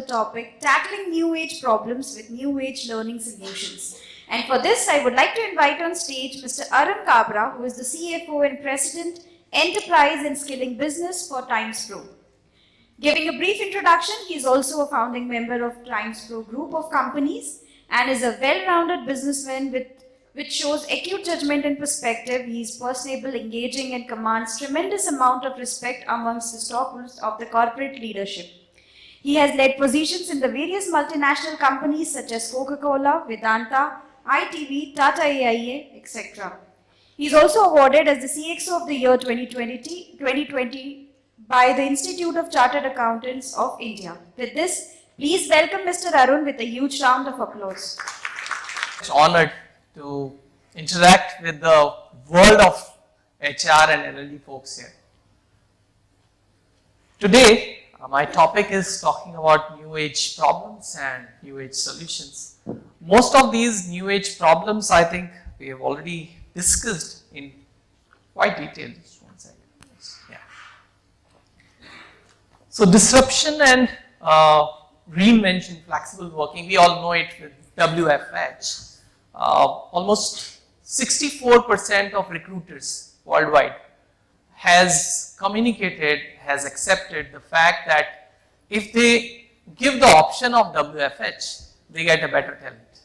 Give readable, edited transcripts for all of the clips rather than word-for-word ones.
topic, Tackling New Age Problems with New Age Learning Solutions. And for this, I would like to invite on stage Mr. Arun Kabra, who is the CFO and President, Enterprise and Skilling Business for Timespro. Giving a brief introduction, he is also a founding member of Timespro group of companies and is a well-rounded businessman which shows acute judgment and perspective. He is personable, engaging, and commands tremendous amount of respect amongst the stockholders of the corporate leadership. He has led positions in the various multinational companies such as Coca-Cola, Vedanta, ITV, Tata AIA, etc. He is also awarded as the CXO of the year 2020 by the Institute of Chartered Accountants of India. With this, please welcome Mr. Arun with a huge round of applause. It's honored to interact with the world of HR and NLD folks here. Today, my topic is talking about new age problems and new age solutions. Most of these new age problems, I think we have already discussed in quite detail. Just one second. Yeah. So disruption and reinvention, flexible working, we all know it with WFH. Almost 64% of recruiters worldwide has communicated, has accepted the fact that if they give the option of WFH, they get a better talent.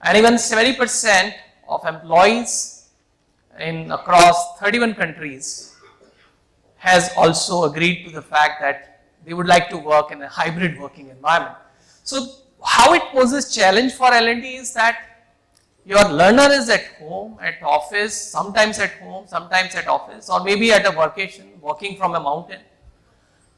And even 70% of employees in across 31 countries has also agreed to the fact that they would like to work in a hybrid working environment. So how it poses challenge for L&D is that your learner is at home, at office, sometimes at home, sometimes at office, or maybe at a vacation, working from a mountain.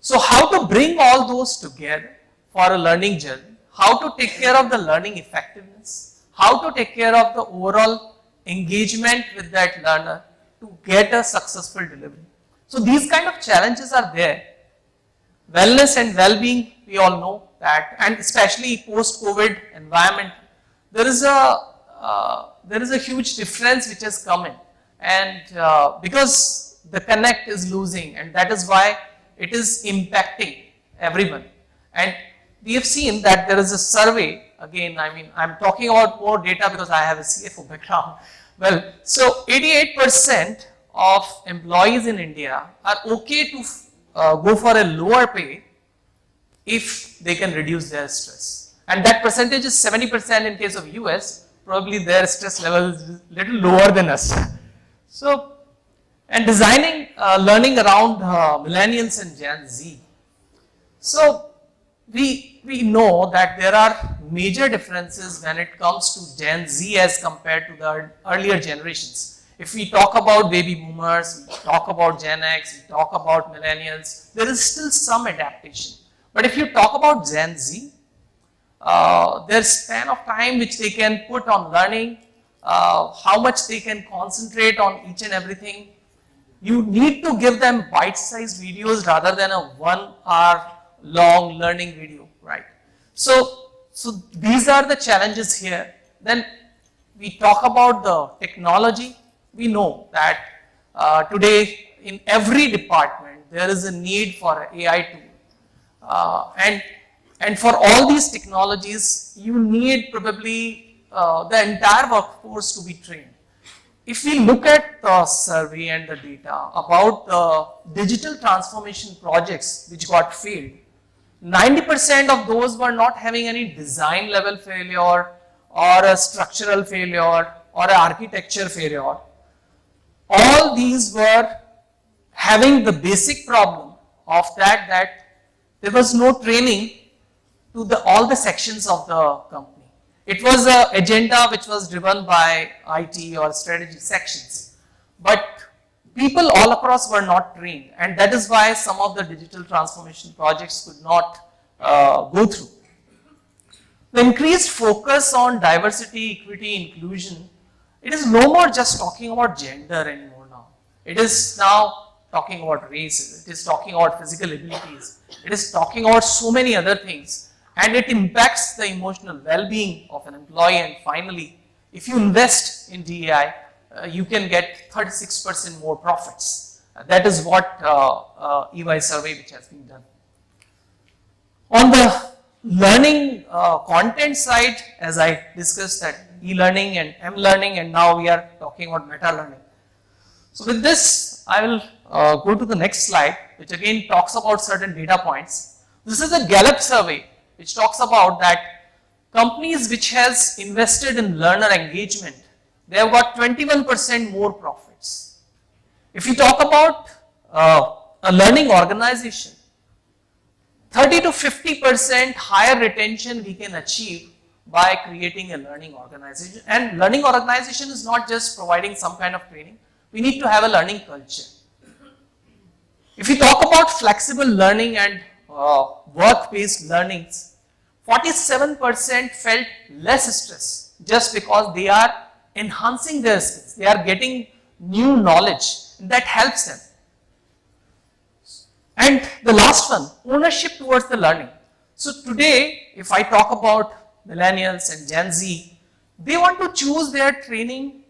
So how to bring all those together for a learning journey, how to take care of the learning effectiveness, how to take care of the overall engagement with that learner to get a successful delivery. So these kind of challenges are there. Wellness and well-being, we all know that, and especially post-COVID environment, there is a huge difference which has come in, and because the connect is losing, and that is why it is impacting everyone. And we have seen that there is a survey, again, I mean, I'm talking about more data because I have a CFO background. Well, so 88% of employees in India are okay to go for a lower pay if they can reduce their stress. And that percentage is 70% in case of US, probably their stress level is little lower than us. So, and designing learning around millennials and Gen Z. So, we know that there are major differences when it comes to Gen Z as compared to the earlier generations. If we talk about baby boomers, we talk about Gen X, we talk about millennials, there is still some adaptation. But if you talk about Gen Z, their span of time which they can put on learning, how much they can concentrate on each and everything, you need to give them bite-sized videos rather than a 1 hour long learning video, right? So these are the challenges here. Then we talk about the technology. We know that today in every department there is a need for an AI tool, and for all these technologies you need probably the entire workforce to be trained. If we look at the survey and the data about the digital transformation projects which got failed, 90% of those were not having any design level failure or a structural failure or an architecture failure. All these were having the basic problem of that there was no training to all the sections of the company. It was an agenda which was driven by IT or strategy sections, but people all across were not trained, and that is why some of the digital transformation projects could not go through. The increased focus on diversity, equity, inclusion, it is no more just talking about gender anymore now. It is now talking about race, it is talking about physical abilities, it is talking about so many other things, and it impacts the emotional well-being of an employee. And finally, if you invest in DEI, you can get 36% more profits. That is what EY survey which has been done. On the learning content side, as I discussed that e-learning and m-learning, and now we are talking about meta-learning. So with this, I will go to the next slide, which again talks about certain data points. This is a Gallup survey, which talks about that companies which has invested in learner engagement, they have got 21% more profits. If you talk about a learning organization, 30 to 50% higher retention we can achieve by creating a learning organization. And learning organization is not just providing some kind of training. We need to have a learning culture. If we talk about flexible learning and work-based learnings, 47% felt less stress just because they are enhancing their skills. They are getting new knowledge that helps them. And the last one, ownership towards the learning. So today, if I talk about millennials and Gen Z, they want to choose their training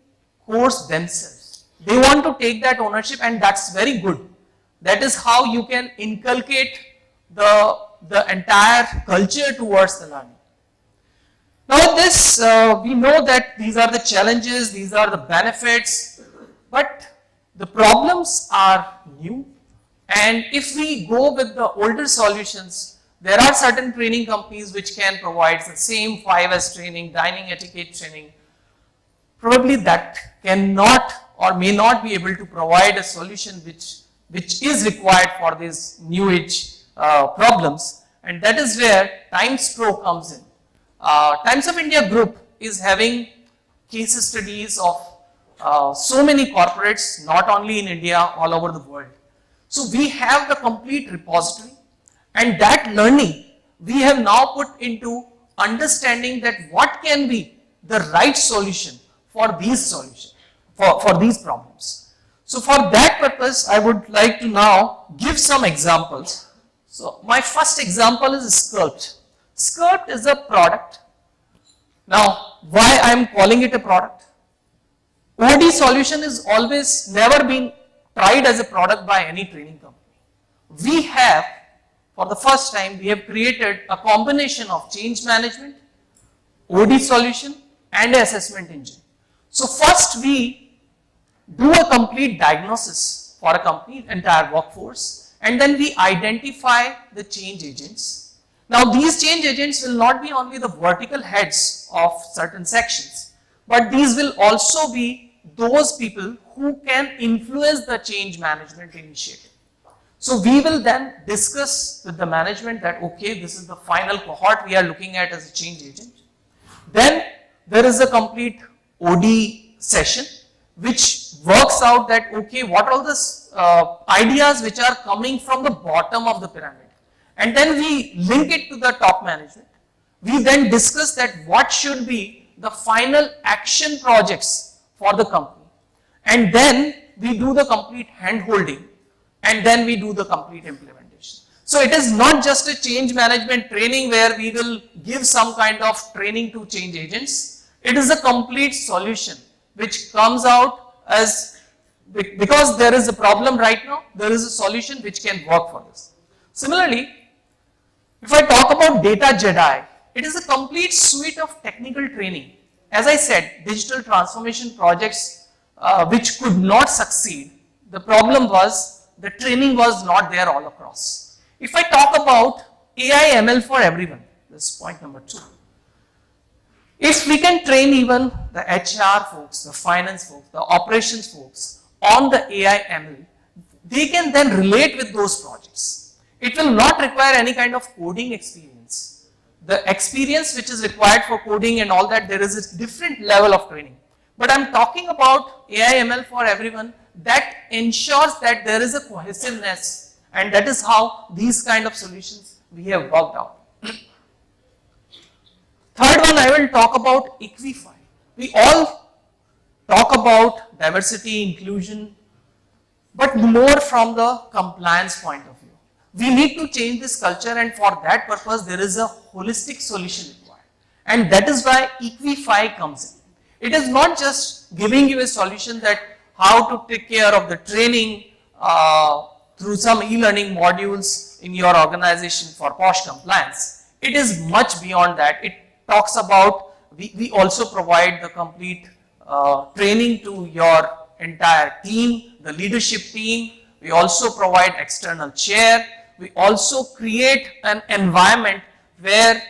course themselves. They want to take that ownership, and that's very good. That is how you can inculcate the entire culture towards the learning. Now with this, we know that these are the challenges, these are the benefits, but the problems are new. And if we go with the older solutions, there are certain training companies which can provide the same 5S training, dining etiquette training. Probably that cannot or may not be able to provide a solution which is required for these new age problems, and that is where Timespro comes in. Times of India group is having case studies of so many corporates, not only in India, all over the world. So we have the complete repository, and that learning we have now put into understanding that what can be the right solution for these solutions, for these problems. So for that purpose, I would like to now give some examples. So my first example is Sculpt. Sculpt is a product. Now, why I am calling it a product? OD solution is always never been tried as a product by any training company. We have, for the first time, we have created a combination of change management, OD solution, and assessment engine. So first we do a complete diagnosis for a company, entire workforce, and then we identify the change agents. Now these change agents will not be only the vertical heads of certain sections, but these will also be those people who can influence the change management initiative. So we will then discuss with the management that, okay, this is the final cohort we are looking at as a change agent. Then there is a complete OD session which works out that, okay, what are the ideas which are coming from the bottom of the pyramid. And then we link it to the top management. We then discuss that what should be the final action projects for the company. And then we do the complete hand holding, and then we do the complete implementation. So it is not just a change management training where we will give some kind of training to change agents. It is a complete solution which comes out as, because there is a problem right now, there is a solution which can work for this. Similarly, if I talk about Data Jedi, it is a complete suite of technical training. As I said, digital transformation projects which could not succeed, the problem was the training was not there all across. If I talk about AI ML for everyone, this is point number 2. If we can train even the HR folks, the finance folks, the operations folks on the AI ML, they can then relate with those projects. It will not require any kind of coding experience. The experience which is required for coding and all that, there is a different level of training. But I'm talking about AI ML for everyone that ensures that there is a cohesiveness, and that is how these kind of solutions we have worked out. Third one, I will talk about Equify. We all talk about diversity, inclusion, but more from the compliance point of view. We need to change this culture, and for that purpose, there is a holistic solution required. And that is why Equify comes in. It is not just giving you a solution that how to take care of the training through some e-learning modules in your organization for POSH compliance. it is much beyond that. It talks about, we also provide the complete training to your entire team, the leadership team. We also provide external chair. We also create an environment where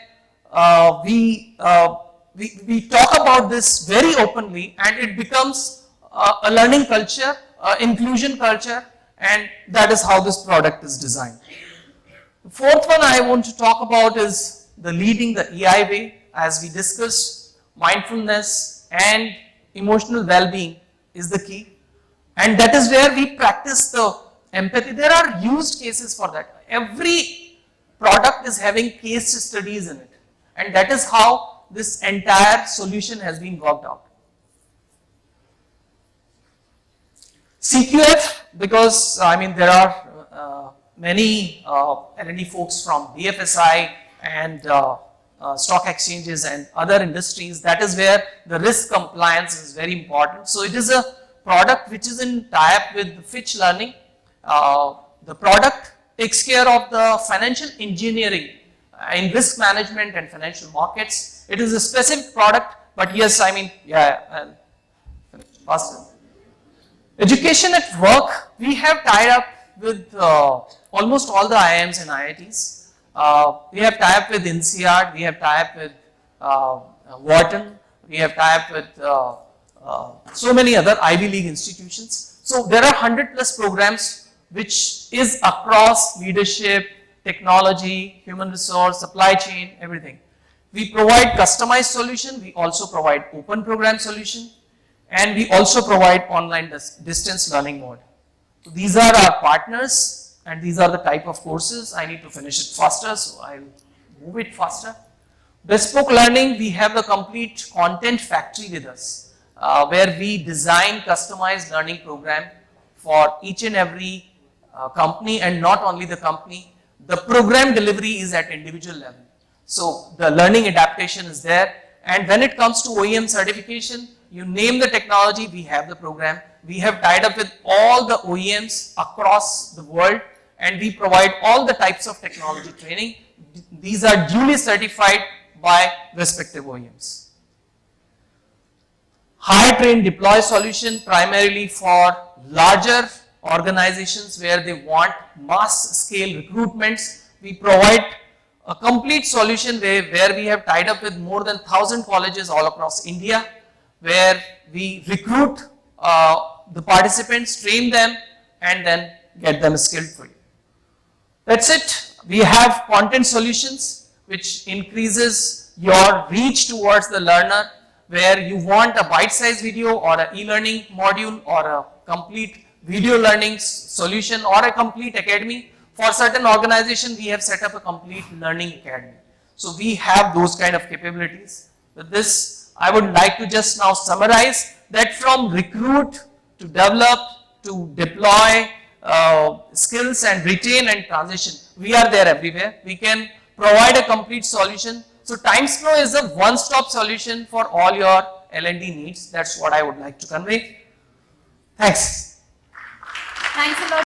we talk about this very openly, and it becomes a learning culture, inclusion culture, and that is how this product is designed. The fourth one I want to talk about is the leading the EI way. As we discussed, mindfulness and emotional well-being is the key, and that is where we practice the empathy. There are used cases for that. Every product is having case studies in it, and that is how this entire solution has been worked out. CQF, because I mean there are many L&D folks from BFSI and stock exchanges and other industries. That is where the risk compliance is very important. So it is a product which is in tie-up with Fitch Learning. The product takes care of the financial engineering in risk management and financial markets. It is a specific product, but yes, I mean, yeah, faster. Education at work, we have tied up with almost all the IIMs and IITs. We have tied up with INSEAD, we have tied up with Wharton, we have tied up with so many other Ivy League institutions. So there are 100+ programs which is across leadership, technology, human resource, supply chain, everything. We provide customized solution, we also provide open program solution, and we also provide online distance learning mode. So these are our partners, and these are the type of courses. I need to finish it faster, so I'll move it faster. Bespoke learning, we have the complete content factory with us, where we design customized learning program for each and every company, and not only the company. The program delivery is at individual level. So the learning adaptation is there, and when it comes to OEM certification, you name the technology, we have the program. We have tied up with all the OEMs across the world, and we provide all the types of technology training. These are duly certified by respective OEMs. Hire, train, deploy solution primarily for larger organizations where they want mass scale recruitments. We provide a complete solution where we have tied up with more than 1,000 colleges all across India, where we recruit the participants, train them, and then get them skilled for you. That's it. We have content solutions which increases your reach towards the learner, where you want a bite-sized video or an e-learning module or a complete video learning solution or a complete academy. For certain organizations, we have set up a complete learning academy. So we have those kind of capabilities. With this, I would like to just now summarize that from recruit to develop to deploy skills and retain and transition, we are there everywhere. We can provide a complete solution. So Timespro is a one-stop solution for all your L&D needs. That's what I would like to convey. Thanks. Thanks a lot.